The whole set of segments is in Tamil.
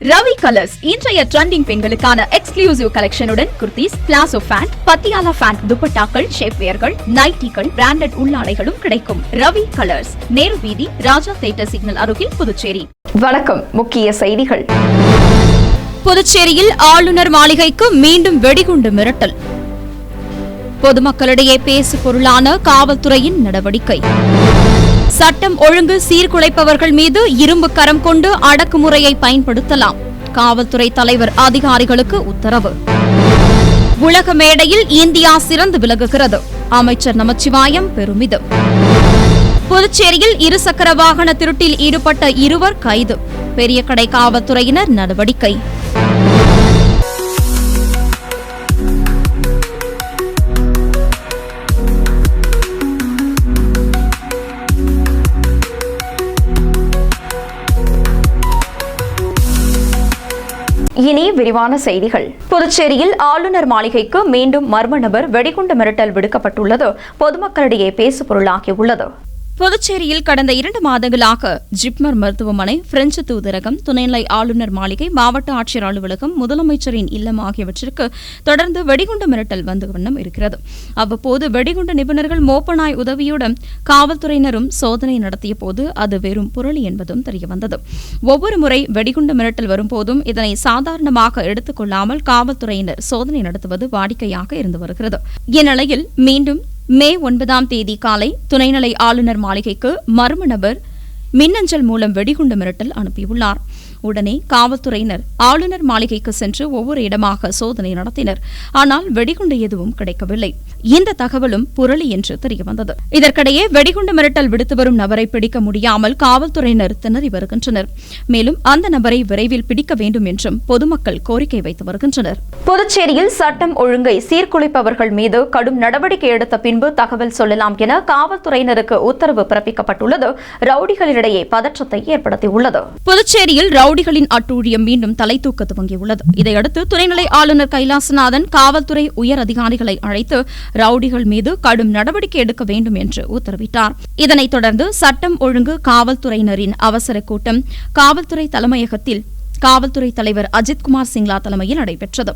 ரவி கலர்ஸ் இன்றைய ட்ரெண்டிங் பெண்களுக்கான எக்ஸ்க்ளூசிவ் கலெக்ஷனுடன் kurtis, palazzo pant, Patiala pant, துப்பட்டாக்கள், ஷேப்வேர்கள், நைட்டிகள், பிராண்டட் உள்ளாடைகளும் கிடைக்கும். ரவி கலர்ஸ், நேரு வீதி, ராஜா தியேட்டர் சிக்னல் அருகில், புதுச்சேரி. வணக்கம். முக்கிய செய்திகள். புதுச்சேரியில் ஆளுநர் மாளிகைக்கு மீண்டும் வெடிகுண்டு மிரட்டல். பொதுமக்களிடையே பேசு பொருளான காவல்துறையின் நடவடிக்கை. சட்டம் ஒழுங்கு சீர்குலைப்பவர்கள் மீது இரும்பு கரம் கொண்டு அடக்குமுறையை பயன்படுத்தலாம். காவல்துறை தலைவர் அதிகாரிகளுக்கு உத்தரவு. உலக மேடையில் இந்தியா சிறந்து விளங்குகிறது. அமைச்சர் நமச்சிவாயம் பெருமிதம். புதுச்சேரியில் இருசக்கர வாகன திருட்டில் ஈடுபட்ட 2 கைது. பெரிய கடை காவல்துறையினர் நடவடிக்கை. இனி விரிவான செய்திகள். புதுச்சேரியில் ஆளுநர் மாளிகைக்கு மீண்டும் மர்ம நபர் வெடிகுண்டு மிரட்டல் விடுக்கப்பட்டுள்ளது பொதுமக்களிடையே பேசுபொருளாகியுள்ளது. புதுச்சேரியில் கடந்த 2 மாதங்களாக ஜிப்மர் மருத்துவமனை, பிரெஞ்சு தூதரகம், துணைநிலை ஆளுநர் மாளிகை, மாவட்ட ஆட்சியர் அலுவலகம், முதலமைச்சரின் இல்லம் ஆகியவற்றிற்கு தொடர்ந்து வெடிகுண்டு மிரட்டல் வந்த வண்ணம் இருக்கிறது. அவ்வப்போது வெடிகுண்டு நிபுணர்கள் மோப்பநாய் உதவியுடன் காவல்துறையினரும் சோதனை நடத்திய போது அது வெறும் புரளி என்பதும் தெரியவந்தது. ஒவ்வொரு முறை வெடிகுண்டு மிரட்டல் வரும்போதும் இதனை சாதாரணமாக எடுத்துக் கொள்ளாமல் காவல்துறையினர் சோதனை நடத்துவது வாடிக்கையாக இருந்து வருகிறது. இந்நிலையில் மீண்டும் மே 9ஆம் தேதி காலை துணைநிலை ஆளுநர் மாளிகைக்கு மர்ம நபர் மின்னஞ்சல் மூலம் வெடிகுண்டு மிரட்டல் அனுப்பியுள்ளார். உடனே காவல்துறையினர் ஆளுநர் மாளிகைக்கு சென்று ஒவ்வொரு இடமாக சோதனை நடத்தினர். ஆனால் வெடிகுண்டு எதுவும் கிடைக்கவில்லை. இந்த தகவலும் புரளி என்று தெரியவந்தது. இதற்கிடையே வெடிகுண்டு மிரட்டல் விடுத்து வரும் நபரை பிடிக்க முடியாமல் காவல்துறையினர் திணறி வருகின்றனர். மேலும் அந்த நபரை விரைவில் பிடிக்க வேண்டும் என்றும் பொதுமக்கள் கோரிக்கை வைத்து வருகின்றனர். புதுச்சேரியில் சட்டம் ஒழுங்கை சீர்குலைப்பவர்கள் மீது கடும் நடவடிக்கை எடுத்த பின்பு தகவல் சொல்லலாம் என காவல்துறையினருக்கு உத்தரவு பிறப்பிக்கப்பட்டுள்ளது ரவுடிகளிடையே பதற்றத்தை ஏற்படுத்தியுள்ளது. புதுச்சேரியில் ரவுடிகளின் அட்டூழியம் மீண்டும் தலை தூக்க துவங்கியுள்ளது. இதையடுத்து துணைநிலை ஆளுநர் கைலாசநாதன் காவல்துறை உயர் அதிகாரிகளை அழைத்து ரவுடிகள் மீது கடும் நடவடிக்கை எடுக்க வேண்டும் என்று உத்தரவிட்டார். இதனைத் தொடர்ந்து சட்டம் ஒழுங்கு காவல்துறையினரின் அவசர கூட்டம் காவல்துறை தலைமையகத்தில் காவல்துறை தலைவர் அஜித்குமார் சிங்லா தலைமையில் நடைபெற்றது.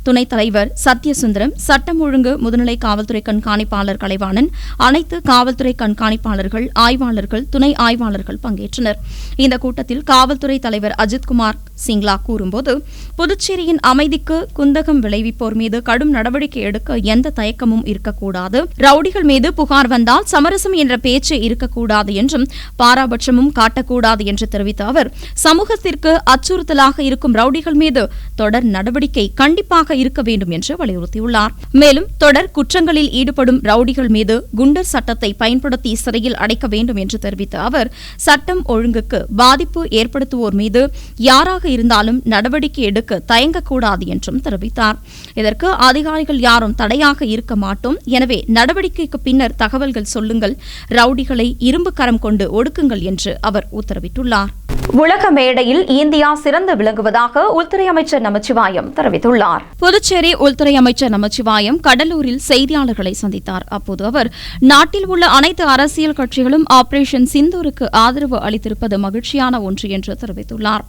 துணைத் தலைவர் சத்யசுந்தரம், சட்டம் ஒழுங்கு முதுநிலை காவல்துறை கண்காணிப்பாளர் கலைவாணன், அனைத்து காவல்துறை கண்காணிப்பாளர்கள், ஆய்வாளர்கள், துணை ஆய்வாளர்கள் பங்கேற்றனர். இந்த கூட்டத்தில் காவல்துறை தலைவர் அஜித்குமார் சிங்லா கூறும்போது, புதுச்சேரியின் அமைதிக்கு குந்தகம் விளைவிப்போர் மீது கடும் நடவடிக்கை எடுக்க எந்த தயக்கமும் இருக்கக்கூடாது. ரவுடிகள் மீது புகார் வந்தால் சமரசம் என்ற பேச்சு இருக்கக்கூடாது என்றும் பாராபட்சமும் காட்டக்கூடாது என்று தெரிவித்த அவர், சமூகத்திற்கு அச்சுறுத்தலாக இருக்கும் ரவுடிகள் மீது தொடர் நடவடிக்கை கண்டிப்பாக இருக்க வேண்டும் என்று வலியுறுத்தியுள்ளார். மேலும் தொடர் குற்றங்களில் ஈடுபடும் ரவுடிகள் மீது குண்டர் சட்டத்தை பயன்படுத்தி சிறையில் அடைக்க வேண்டும் என்று தெரிவித்த அவர், சட்டம் ஒழுங்குக்கு பாதிப்பு ஏற்படுத்துவோர் மீது யாராக இருந்தாலும் நடவடிக்கை எடுக்க தயங்கக்கூடாது என்றும் தெரிவித்தார். இதற்கு அதிகாரிகள் யாரும் தடையாக இருக்க மாட்டோம். எனவே நடவடிக்கைக்கு பின்னர் தகவல்கள் சொல்லுங்கள், ரவுடிகளை இரும்பு கரம் கொண்டு ஒடுக்குங்கள் என்று அவர் உத்தரவிட்டுள்ளார். உலக மேடையில் இந்தியா சிறந்து விளங்குவதாக உள்துறை அமைச்சர் நமச்சிவாயம் தெரிவித்துள்ளார். புதுச்சேரி உள்துறை அமைச்சர் நமச்சிவாயம் கடலூரில் செய்தியாளர்களை சந்தித்தார். அப்போது அவர், நாட்டில் உள்ள அனைத்து அரசியல் கட்சிகளும் ஆபரேஷன் சிந்தூருக்கு ஆதரவு அளித்திருப்பது மகிழ்ச்சியான ஒன்று என்று தெரிவித்துள்ளார்.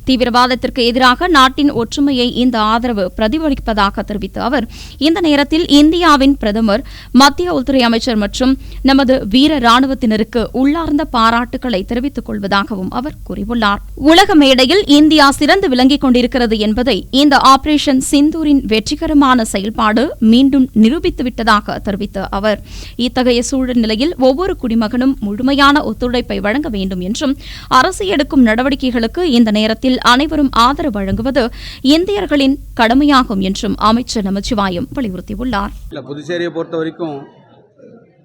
தீவிரவாதத்திற்கு எதிராக நாட்டின் ஒற்றுமையை இந்த ஆதரவு பிரதிபலிப்பதாக தெரிவித்த அவர், இந்த நேரத்தில் இந்தியாவின் பிரதமர், மத்திய உள்துறை அமைச்சர் மற்றும் நமது வீர ராணுவத்தினருக்கு உள்ளார்ந்த பாராட்டுக்களை தெரிவித்துக் கொள்வதாகவும் அவர் கூறியுள்ளார். உலக மேடையில் இந்தியா சிறந்து விளங்கிக் கொண்டிருக்கிறது என்பதை இந்த ஆபரேஷன் சிந்தூரின் வெற்றிகரமான செயல்பாடு மீண்டும் நிரூபித்துவிட்டதாக தெரிவித்த அவர், இத்தகைய சூழல் நிலையில் ஒவ்வொரு குடிமகனும் முழுமையான ஒத்துழைப்பை வழங்க வேண்டும் என்றும், அரசு எடுக்கும் நடவடிக்கைகளுக்கு இந்த நேரத்தில் அனைவரும் ஆதரவு வழங்குவது இந்தியர்களின் கடமையாகும் என்றும் அமைச்சர் நமச்சிவாயம் வலியுறுத்தியுள்ளார். புதுச்சேரியை பொறுத்த வரைக்கும்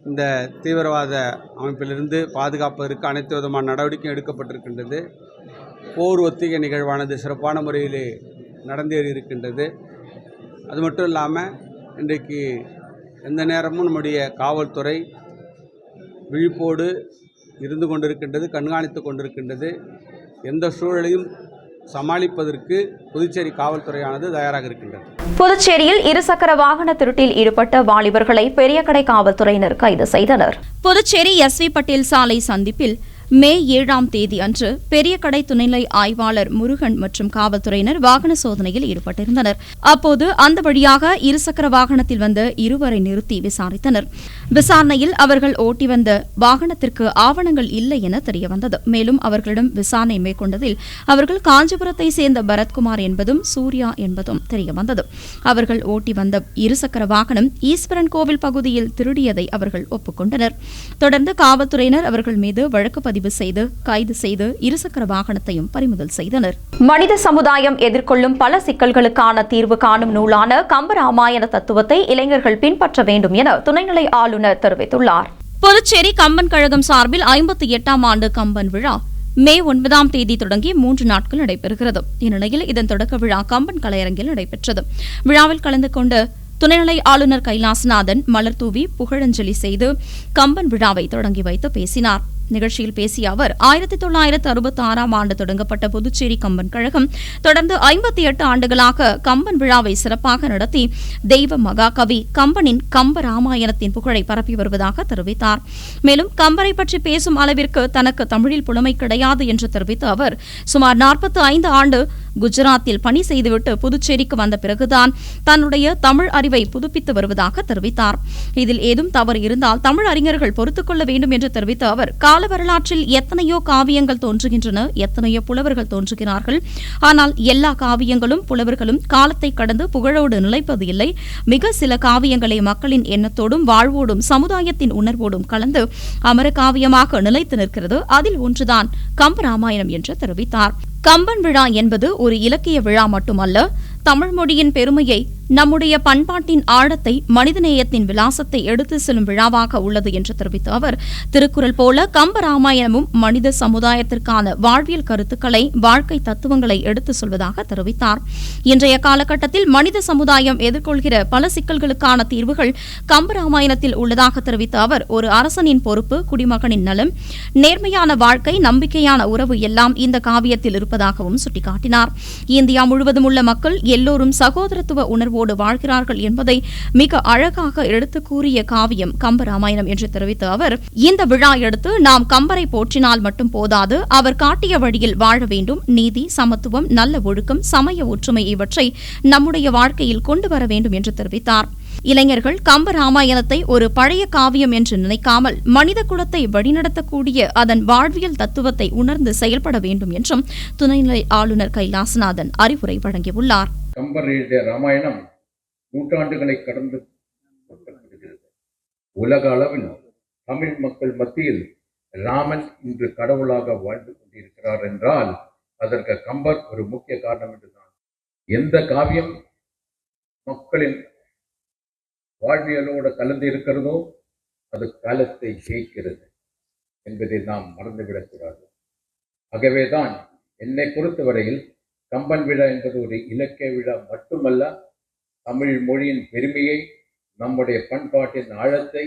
இந்த தீவிரவாத அமைப்பிலிருந்து பாதுகாப்பதற்கு அனைத்து விதமான நடவடிக்கையும் எடுக்கப்பட்டிருக்கின்றது. போர் ஒத்திகை நிகழ்வானது சிறப்பான முறையிலே நடந்தேறி இருக்கின்றது. அது மட்டும் இல்லாமல் இன்றைக்கு எந்த நேரமும் நம்முடைய காவல்துறை விழிப்போடு இருந்து கொண்டிருக்கின்றது, கண்காணித்து கொண்டிருக்கின்றது. எந்த சூழலையும் சமாளிப்பதற்கு புதுச்சேரி காவல்துறையானது தயாராக இருக்கின்றது. புதுச்சேரியில் இருசக்கர வாகன திருட்டில் ஈடுபட்ட வாலிபர்களை பெரியகடை காவல்துறையினர் கைது செய்தனர். புதுச்சேரி எஸ்.வி. பட்டேல் சாலை சந்திப்பில் மே 7ஆம் தேதி அன்று பெரிய கடை துணைநிலை ஆய்வாளர் முருகன் மற்றும் காவல்துறையினர் வாகன சோதனையில் ஈடுபட்டிருந்தனர். அப்போது அந்த வழியாக இருசக்கர வாகனத்தில் வந்த இருவரை நிறுத்தி விசாரித்தனர். விசாரணையில் அவர்கள் ஓட்டி வந்த வாகனத்திற்கு ஆவணங்கள் இல்லை என தெரியவந்தது. மேலும் அவர்களிடம் விசாரணை மேற்கொண்டதில் அவர்கள் காஞ்சிபுரத்தை சேர்ந்த பரத்குமார் என்பதும் சூர்யா என்பதும் தெரியவந்தது. அவர்கள் ஓட்டி வந்த இருசக்கர வாகனம் ஈஸ்வரன் கோவில் பகுதியில் திருடியதை அவர்கள் ஒப்புக்கொண்டனர். தொடர்ந்து காவல்துறையினர் அவர்கள் மீது வழக்கு பதிவு செய்து கைது செய்து இருசக்கர வாகனத்தையும் பறிமுதல் செய்தனர். மனித சமுதாயம் எதிர்கொள்ளும் பல சிக்கல்களுக்கான தீர்வு காணும் நூலான கம்பராமாயண தத்துவத்தை இளைஞர்கள் பின்பற்ற வேண்டும் என துணைநிலை ஆளுநர் தெரிவித்துள்ளார். புதுச்சேரி கம்பன் கழகம் சார்பில் 58ஆம் ஆண்டு கம்பன் விழா மே 9ஆம் தேதி தொடங்கி 3 நாட்கள் நடைபெறுகிறது. இந்நிலையில் இதன் தொடக்க விழா கம்பன் கலையரங்கில் நடைபெற்றது. விழாவில் கலந்து கொண்ட துணைநிலை ஆளுநர் கைலாசநாதன் மலர் தூவி புகழஞ்சலி செய்து கம்பன் விழாவை தொடங்கி வைத்து பேசினார். நிகழ்ச்சியில் பேசிய அவர் 1966ஆம் ஆண்டு தொடங்கப்பட்ட புதுச்சேரி கம்பன் கழகம் தொடர்ந்து 58 ஆண்டுகளாக கம்பன் விழாவை சிறப்பாக நடத்தி தெய்வ மகாகவி கம்பனின் கம்ப ராமாயணத்தின் புகழை பரப்பி வருவதாக தெரிவித்தார். மேலும் கம்பரை பற்றி பேசும் அளவிற்கு தனக்கு தமிழில் புலமை கிடையாது என்று தெரிவித்த அவர் சுமார் 45 ஆண்டு குஜராத்தில் பணி செய்துவிட்டு புதுச்சேரிக்கு வந்த பிறகுதான் தன்னுடைய தமிழ் அறிவை புதுப்பித்து வருவதாக தெரிவித்தார். இதில் ஏதும் தவறு இருந்தால் தமிழ் அறிஞர்கள் பொறுத்துக் கொள்ள வேண்டும் என்று தெரிவித்த அவர் கால வரலாற்றில் எத்தனையோ காவியங்கள் தோன்றுகின்றன, எத்தனையோ புலவர்கள் தோன்றுகிறார்கள். ஆனால் எல்லா காவியங்களும் புலவர்களும் காலத்தை கடந்து புகழோடு நிலைப்பது இல்லை. மிக சில காவியங்களே மக்களின் எண்ணத்தோடும் வாழ்வோடும் சமுதாயத்தின் உணர்வோடும் கலந்து அமர காவியமாக நிலைத்து நிற்கிறது. அதில் ஒன்றுதான் கம்பராமாயணம் என்று தெரிவித்தார். கம்பன் விழா என்பது ஒரு இலக்கிய விழா மட்டுமல்ல, தமிழ் மொழியின் பெருமையை, நம்முடைய பண்பாட்டின் ஆழத்தை, மனிதநேயத்தின் விலாசத்தை எடுத்து செல்லும் விழாவாக உள்ளது என்று தெரிவித்த அவர் திருக்குறள் போல கம்பராமாயணமும் மனித சமுதாயத்திற்கான வாழ்வியல் கருத்துக்களை, வாழ்க்கை தத்துவங்களை எடுத்து சொல்வதாக தெரிவித்தார். இன்றைய காலகட்டத்தில் மனித சமுதாயம் எதிர்கொள்கிற பல சிக்கல்களுக்கான தீர்வுகள் கம்பராமாயணத்தில் உள்ளதாக தெரிவித்த அவர் ஒரு அரசனின் பொறுப்பு, குடிமகனின் நலம், நேர்மையான வாழ்க்கை, நம்பிக்கையான உறவு எல்லாம் இந்த காவியத்தில் இருப்பதாகவும் சுட்டிக்காட்டினார். இந்தியா முழுவதும் உள்ள மக்கள் எல்லோரும் சகோதரத்துவ உணர்வோடு வாழ்கிறார்கள் என்பதை மிக அழகாக எடுத்து கூறிய காவியம் கம்பராமாயணம் என்று தெரிவித்த அவர் இந்த விழா எடுத்து நாம் கம்பரை போற்றினால் மட்டும் போதாது, அவர் காட்டிய வழியில் வாழ வேண்டும். நீதி, சமத்துவம், நல்ல ஒழுக்கம், சமய ஒற்றுமை இவற்றை நம்முடைய வாழ்க்கையில் கொண்டு வர வேண்டும் என்று தெரிவித்தார். இளைஞர்கள் கம்பராமாயணத்தை ஒரு பழைய காவியம் என்று நினைக்காமல் மனித குலத்தை வழிநடத்தக்கூடிய அதன் வாழ்வியல் தத்துவத்தை உணர்ந்து செயல்பட வேண்டும் என்றும் துணைநிலை ஆளுநர் கைலாசநாதன் அறிவுரை வழங்கியுள்ளார். கம்பர் எழுதிய ராமாயணம் நூற்றாண்டுகளை கடந்து உலக அளவில் தமிழ் மக்கள் மத்தியில் ராமன் இன்று கடவுளாக வாழ்ந்து கொண்டிருக்கிறார் என்றால் அதற்கு கம்பர் ஒரு முக்கிய காரணம் என்றுதான். எந்த காவியம் மக்களின் வாழ்வியலோடு கலந்து இருக்கிறதோ அது காலத்தை ஜெயிக்கிறது என்பதை நாம் மறந்துவிடக்கூடாது. ஆகவேதான் என்னை பொறுத்தவரையில் கம்பன் விழா என்பது ஒரு இலக்கிய விழா மட்டுமல்ல, தமிழ் மொழியின் பெருமையை, நம்முடைய பண்பாட்டின் ஆழத்தை,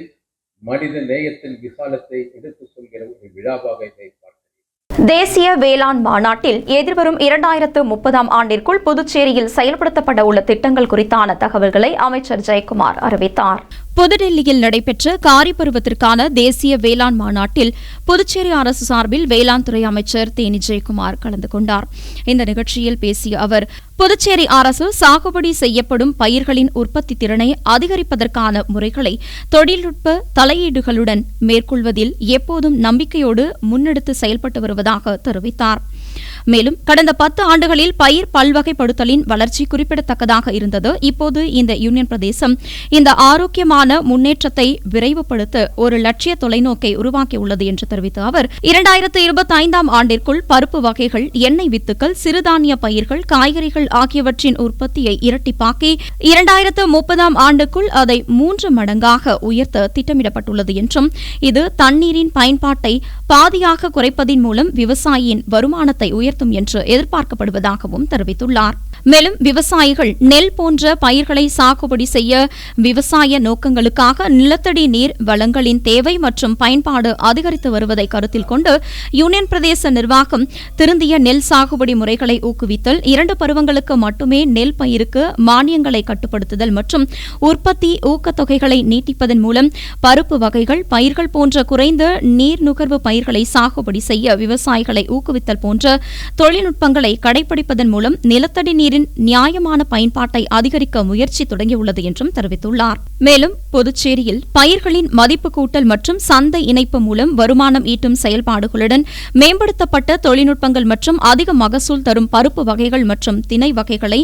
மனித நேயத்தின் விசாலத்தை எடுத்து சொல்கிற ஒரு விழாவாக இதை பார்க்கிறேன். தேசிய வேளாண் மாநாட்டில் எதிர்வரும் 2030ஆம் ஆண்டிற்குள் புதுச்சேரியில் செயல்படுத்தப்பட உள்ள திட்டங்கள் குறித்தான தகவல்களை அமைச்சர் ஜெயக்குமார் அறிவித்தார். புதுடெல்லியில் நடைபெற்ற காரி பருவத்திற்கான தேசிய வேளாண் மாநாட்டில் புதுச்சேரி அரசு சார்பில் வேளாண் துறை அமைச்சர் தேனி ஜெயக்குமார் கலந்து கொண்டார். இந்த நிகழ்ச்சியில் பேசிய அவர் புதுச்சேரி அரசு சாகுபடி செய்யப்படும் பயிர்களின் உற்பத்தி திறனை அதிகரிப்பதற்கான முறைகளை தொழில்நுட்ப தலையீடுகளுடன் மேற்கொள்வதில் எப்போதும் நம்பிக்கையோடு முன்னெடுத்து செயல்பட்டு வருவதாக தெரிவித்தார். மேலும் கடந்த 10 ஆண்டுகளில் பயிர் பல்வகைப்படுத்தலின் வளர்ச்சி குறிப்பிடத்தக்கதாக இருந்தது. இப்போது இந்த யூனியன் பிரதேசம் இந்த ஆரோக்கியமான முன்னேற்றத்தை விரைவுபடுத்த ஒரு லட்சிய தொலைநோக்கை உருவாக்கியுள்ளது என்று தெரிவித்த அவர் 2025ஆம் ஆண்டிற்குள் பருப்பு வகைகள், எண்ணெய் வித்துக்கள், சிறுதானிய பயிர்கள், காய்கறிகள் ஆகியவற்றின் உற்பத்தியை இரட்டிப்பாக்கி 2030ஆம் ஆண்டுக்குள் அதை 3 மடங்காக உயர்த்த திட்டமிடப்பட்டுள்ளது என்றும் இது தண்ணீரின் பயன்பாட்டை பாதியாக குறைப்பதின் மூலம் விவசாயியின் வருமானத்தை உயர்த்தும் என்று எதிர்பார்க்கப்படுவதாகவும் தெரிவித்துள்ளார். மேலும் விவசாயிகள் நெல் போன்ற பயிர்களை சாகுபடி செய்ய விவசாய நோக்கங்களுக்காக நிலத்தடி நீர் வளங்களின் தேவை மற்றும் பயன்பாடு அதிகரித்து வருவதை கருத்தில் கொண்டு யூனியன் பிரதேச நிர்வாகம் திருந்திய நெல் சாகுபடி முறைகளை ஊக்குவித்தல், 2 பருவங்களுக்கு மட்டுமே நெல் பயிருக்கு மானியங்களை கட்டுப்படுத்துதல் மற்றும் உற்பத்தி ஊக்கத்தொகைகளை நீட்டிப்பதன் மூலம் பருப்பு வகைகள், பயிர்கள் போன்ற குறைந்த நீர் நுகர்வு பயிர்களை சாகுபடி செய்ய விவசாயிகளை ஊக்குவித்தல் போன்ற தொழில்நுட்பங்களை கடைபிடிப்பதன் மூலம் நிலத்தடி நீரின் நியாயமான பயன்பாட்டை அதிகரிக்க முயற்சி தொடங்கியுள்ளது என்றும் தெரிவித்துள்ளார். மேலும் புதுச்சேரியில் பயிர்களின் மதிப்பு கூட்டல் மற்றும் சந்தை இணைப்பு மூலம் வருமானம் ஈட்டும் செயல்பாடுகளுடன் மேம்படுத்தப்பட்ட தொழில்நுட்பங்கள் மற்றும் அதிக மகசூல் தரும் பருப்பு வகைகள் மற்றும் திணை வகைகளை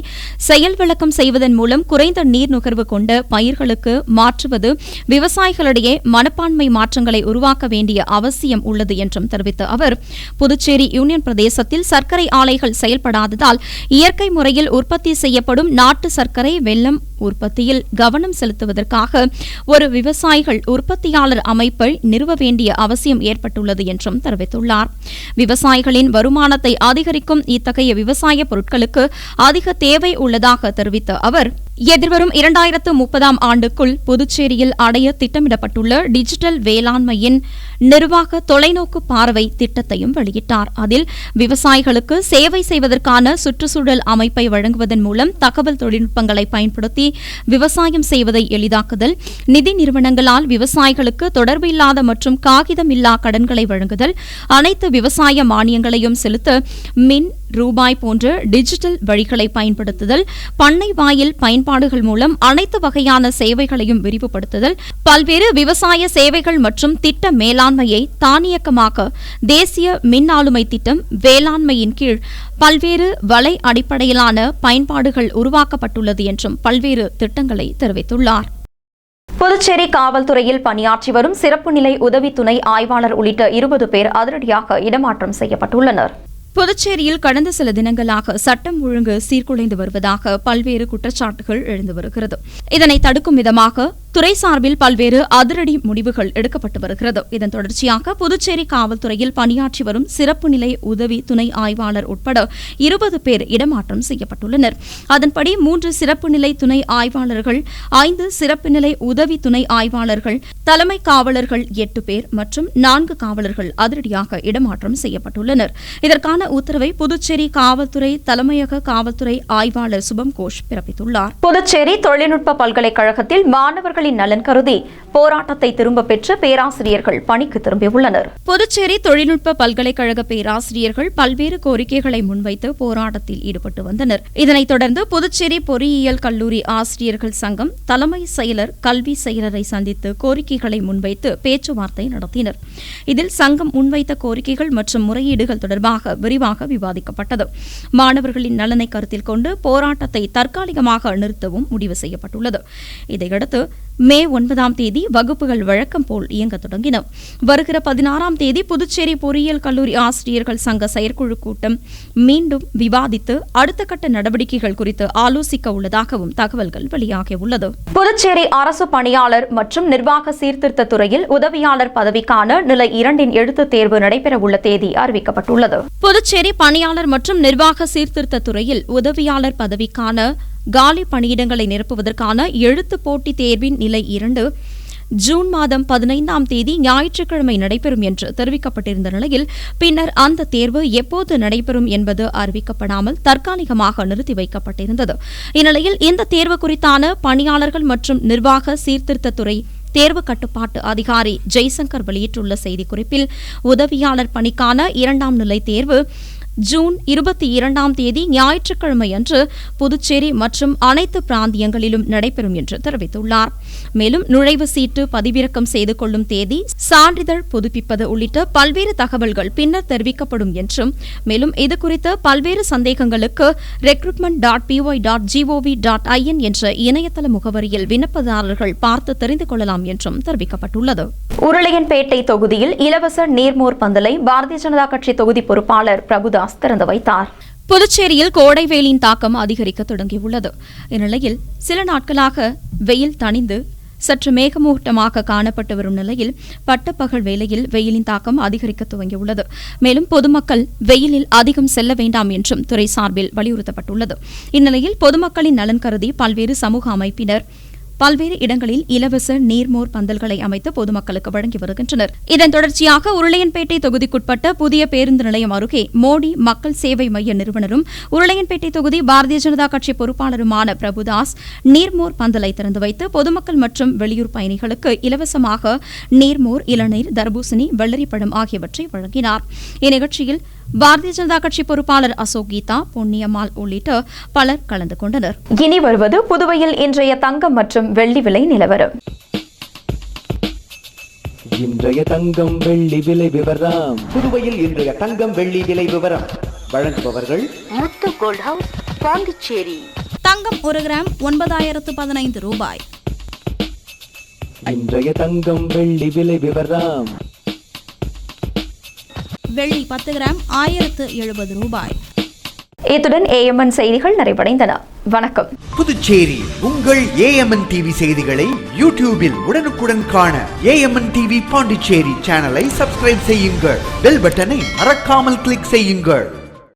செயல் விளக்கம் செய்வதன் மூலம் குறைந்த நீர் நுகர்வு கொண்ட பயிர்களுக்கு மாற்றுவது விவசாயிகளிடையே மனப்பான்மை மாற்றங்களை உருவாக்க வேண்டிய அவசியம் உள்ளது என்றும் தெரிவித்த அவர், புதுச்சேரி யூனியன் பிரதேசத்தில் சர்க்கரை ஆலைகள் செயல்படாததால் இயற்கை முறையில் உற்பத்தி செய்யப்படும் நாட்டு சர்க்கரை வெல்லம் உற்பத்தியில் கவனம் செலுத்துவதற்காக ஒரு விவசாயிகள் உற்பத்தியாளர் அமைப்பை நிறுவ வேண்டிய அவசியம் ஏற்பட்டுள்ளது என்றும் தெரிவித்துள்ளார். விவசாயிகளின் வருமானத்தை அதிகரிக்கும் இத்தகைய விவசாய பொருட்களுக்கு அதிக தேவை உள்ளதாக தெரிவித்த அவர், எதிர்வரும் 2030ஆம் ஆண்டுக்குள் புதுச்சேரியில் அடைய திட்டமிடப்பட்டுள்ள டிஜிட்டல் வேளாண்மையின் நிர்வாக தொலைநோக்கு பார்வை திட்டத்தையும் வெளியிட்டார். அதில் விவசாயிகளுக்கு சேவை செய்வதற்கான சுற்றுச்சூழல் அமைப்பை வழங்குவதன் மூலம் தகவல் தொழில்நுட்பங்களை பயன்படுத்தி விவசாயம் செய்வதை எளிதாக்குதல், நிதி நிறுவனங்களால் விவசாயிகளுக்கு தொடர்பு இல்லாத மற்றும் காகிதம் இல்லா கடன்களை வழங்குதல், அனைத்து விவசாய மானியங்களையும் செலுத்த மின் ரூபாய் போன்ற டிஜிட்டல் வழிகளை பயன்படுத்துதல், பண்ணை வாயில் பயன்பாடுகள் மூலம் அனைத்து வகையான சேவைகளையும் விரிவுபடுத்துதல், பல்வேறு விவசாய சேவைகள் மற்றும் திட்ட மேலாண்மையை தானியக்கமாக்க தேசிய மின் ஆளுமை திட்டம் வேளாண்மையின் கீழ் பல்வேறு வலை அடிப்படையிலான பயன்பாடுகள் உருவாக்கப்பட்டுள்ளது என்றும் பல்வேறு திட்டங்களை தெரிவித்துள்ளார். புதுச்சேரி காவல்துறையில் பணியாற்றி வரும் சிறப்பு நிலை உதவி துணை ஆய்வாளர் உள்ளிட்ட 20 பேர் அதிரடியாக இடமாற்றம் செய்யப்பட்டுள்ளனர். புதுச்சேரியில் கடந்த சில தினங்களாக சட்டம் ஒழுங்கு சீர்குலைந்து வருவதாக பல்வேறு குற்றச்சாட்டுகள் எழுந்து வருகிறது. இதனை தடுக்கும் விதமாக துறை சார்பில் பல்வேறு அதிரடி முடிவுகள் எடுக்கப்பட்டு வருகிறது. இதன் தொடர்ச்சியாக புதுச்சேரி காவல்துறையில் பணியாற்றி வரும் சிறப்பு நிலை உதவி துணை ஆய்வாளர் உட்பட 20 பேர் இடமாற்றம் செய்யப்பட்டுள்ளனர். அதன்படி 3 சிறப்பு நிலை துணை ஆய்வாளர்கள், 5 சிறப்பு நிலை உதவி துணை ஆய்வாளர்கள், தலைமை காவலர்கள் 8 பேர் மற்றும் 4 காவலர்கள் அதிரடியாக இடமாற்றம் செய்யப்பட்டுள்ளனர். இதற்கான உத்தரவை புதுச்சேரி காவல்துறை தலைமையக காவல்துறை ஆய்வாளர் சுபம் கோஷ் பிறப்பித்துள்ளார். புதுச்சேரி தொழில்நுட்ப பல்கலைக்கழகத்தில் மாணவர்களின் நலன் கருதி போராட்டத்தை திரும்ப பெற்று பேராசிரியர்கள் பணிக்கு திரும்பியுள்ளனர். புதுச்சேரி தொழில்நுட்ப பல்கலைக்கழக பேராசிரியர்கள் பல்வேறு கோரிக்கைகளை முன்வைத்து போராட்டத்தில் ஈடுபட்டு வந்தனர். இதனைத் தொடர்ந்து புதுச்சேரி பொறியியல் கல்லூரி ஆசிரியர்கள் சங்கம் தலைமை செயலர், கல்வி செயலரை சந்தித்து கோரிக்கைகளை முன்வைத்து பேச்சுவார்த்தை நடத்தினர். இதில் சங்கம் முன்வைத்த கோரிக்கைகள் மற்றும் முறையீடுகள் தொடர்பாக விரிவாக விவாதிக்கப்பட்டது. மாணவர்களின் நலனை கருத்தில் கொண்டு போராட்டத்தை தற்காலிகமாக நிறுத்தவும் முடிவு செய்யப்பட்டுள்ளது. இதையடுத்து மே 9ஆம் தேதி வகுப்புகள் வழக்கம் போல் இயங்க தொடங்கின. வருகிற 16ஆம் தேதி புதுச்சேரி பொறியியல் கல்லூரி ஆசிரியர்கள் சங்க செயற்குழு கூட்டம் மீண்டும் விவாதித்து அடுத்த கட்ட நடவடிக்கைகள் குறித்து ஆலோசிக்க உள்ளதாகவும் தகவல்கள் வெளியாகியுள்ளது. புதுச்சேரி அரசு பணியாளர் மற்றும் நிர்வாக சீர்திருத்த துறையில் உதவியாளர் பதவிக்கான நிலை 2 எழுத்துத் தேர்வு நடைபெறவுள்ள தேதி அறிவிக்கப்பட்டுள்ளது. புதுச்சேரி பணியாளர் மற்றும் நிர்வாக சீர்திருத்த துறையில் உதவியாளர் பதவிக்கான காலி பணியிடங்களை நிரப்புவதற்கான எழுத்துப் போட்டித் தேர்வின் நிலை 2 ஜூன் மாதம் 15ஆம் தேதி ஞாயிற்றுக்கிழமை நடைபெறும் என்று தெரிவிக்கப்பட்டிருந்த நிலையில் பின்னர் அந்த தேர்வு எப்போது நடைபெறும் என்பது அறிவிக்கப்படாமல் தற்காலிகமாக நிறுத்தி வைக்கப்பட்டிருந்தது. இந்நிலையில் இந்த தேர்வு குறித்தான பணியாளர்கள் மற்றும் நிர்வாக சீர்திருத்தத்துறை தேர்வு கட்டுப்பாட்டு அதிகாரி ஜெய்சங்கர் வெளியிட்டுள்ள செய்திக்குறிப்பில், உதவியாளர் பணிக்கான 2ஆம் நிலை தேர்வு ஜூன் 22ஆம் தேதி ஞாயிற்றுக்கிழமை அன்று புதுச்சேரி மற்றும் அனைத்து பிராந்தியங்களிலும் நடைபெறும் என்று தெரிவித்துள்ளார். மேலும் நுழைவு சீட்டு பதிவிறக்கம் செய்து கொள்ளும் தேதி, சான்றிதழ் புதுப்பிப்பது உள்ளிட்ட பல்வேறு தகவல்கள் பின்னர் தெரிவிக்கப்படும் என்றும், மேலும் இதுகுறித்த பல்வேறு சந்தேகங்களுக்கு recruitment.py.gov.in என்ற இணையதள முகவரியில் விண்ணப்பதாரர்கள் பார்த்து தெரிந்து கொள்ளலாம் என்றும் தெரிவிக்கப்பட்டுள்ளது. உருளையன்பேட்டை தொகுதியில் இலவச நீர்மோர் பந்தலை பாரதிய ஜனதா கட்சி தொகுதி பொறுப்பாளர் பிரபுதாஸ் திறந்து வைத்தார். புதுச்சேரியில் கோடை வெயிலின் தாக்கம் அதிகரிக்க தொடங்கியுள்ளது. இந்நிலையில் சில நாட்களாக வெயில் தணிந்து சற்று மேகமூட்டமாக காணப்பட்டு வரும் நிலையில் பட்டப்பகல் வேளையில் வெயிலின் தாக்கம் அதிகரிக்க துவங்கியுள்ளது. மேலும் பொதுமக்கள் வெயிலில் அதிகம் செல்ல வேண்டாம் என்றும் துறை சார்பில் வலியுறுத்தப்பட்டுள்ளது. இந்நிலையில் பொதுமக்களின் நலன் கருதி பல்வேறு சமூக அமைப்பினர் பல்வேறு இடங்களில் இலவச நீர்மோர் பந்தல்களை அமைத்து பொதுமக்களுக்கு வழங்கி வருகின்றனர். இதன் தொடர்ச்சியாக உருளையன்பேட்டை தொகுதிக்குட்பட்ட புதிய பேருந்து நிலையம் அருகே மோடி மக்கள் சேவை மைய நிறுவனரும் உருளையன்பேட்டை தொகுதி பாரதிய ஜனதா கட்சி பொறுப்பாளருமான பிரபுதாஸ் நீர்மோர் பந்தலை திறந்து வைத்து பொதுமக்கள் மற்றும் வெளியூர் பயணிகளுக்கு இலவசமாக நீர்மோர், இளநீர், தர்பூசணி, வெள்ளரிப்பழம் ஆகியவற்றை வழங்கினார். இந்நிகழ்ச்சியில் பாரதிய ஜனதா கட்சி பொறுப்பாளர் அசோக் கீதா, பொன்னியம்மாள் உள்ளிட்ட பலர் கலந்து கொண்டனர். இனி வருவது புதுவையில் இன்றைய தங்கம் மற்றும் வெள்ளி விலை நிலவரம். இன்றைய தங்கம் வெள்ளி விலை விவரம். புதுவையில் இன்றைய தங்கம் வெள்ளி விலை விவரம் வழங்குபவர்கள் முத்து கோல்ட் ஹவுஸ், பாண்டிச்சேரி. தங்கம் 1 கிராம் 9,015 ரூபாய். இன்றைய தங்கம் வெள்ளி விலை விவரம். வெள்ளி 10 கிராம் 1,070 ரூபாய். இத்துடன் ஏஎம்என் செய்திகள் நிறைவடைந்தன. வணக்கம். புதுச்சேரி உங்கள் ஏஎம்என் டிவி செய்திகளை யூடியூபில் உடனுக்குடன் காண ஏஎம்என் டிவி பாண்டிச்சேரி சேனலை சப்ஸ்கிரைப் செய்யுங்கள். பெல் பட்டனை மறக்காமல் கிளிக் செய்யுங்கள்.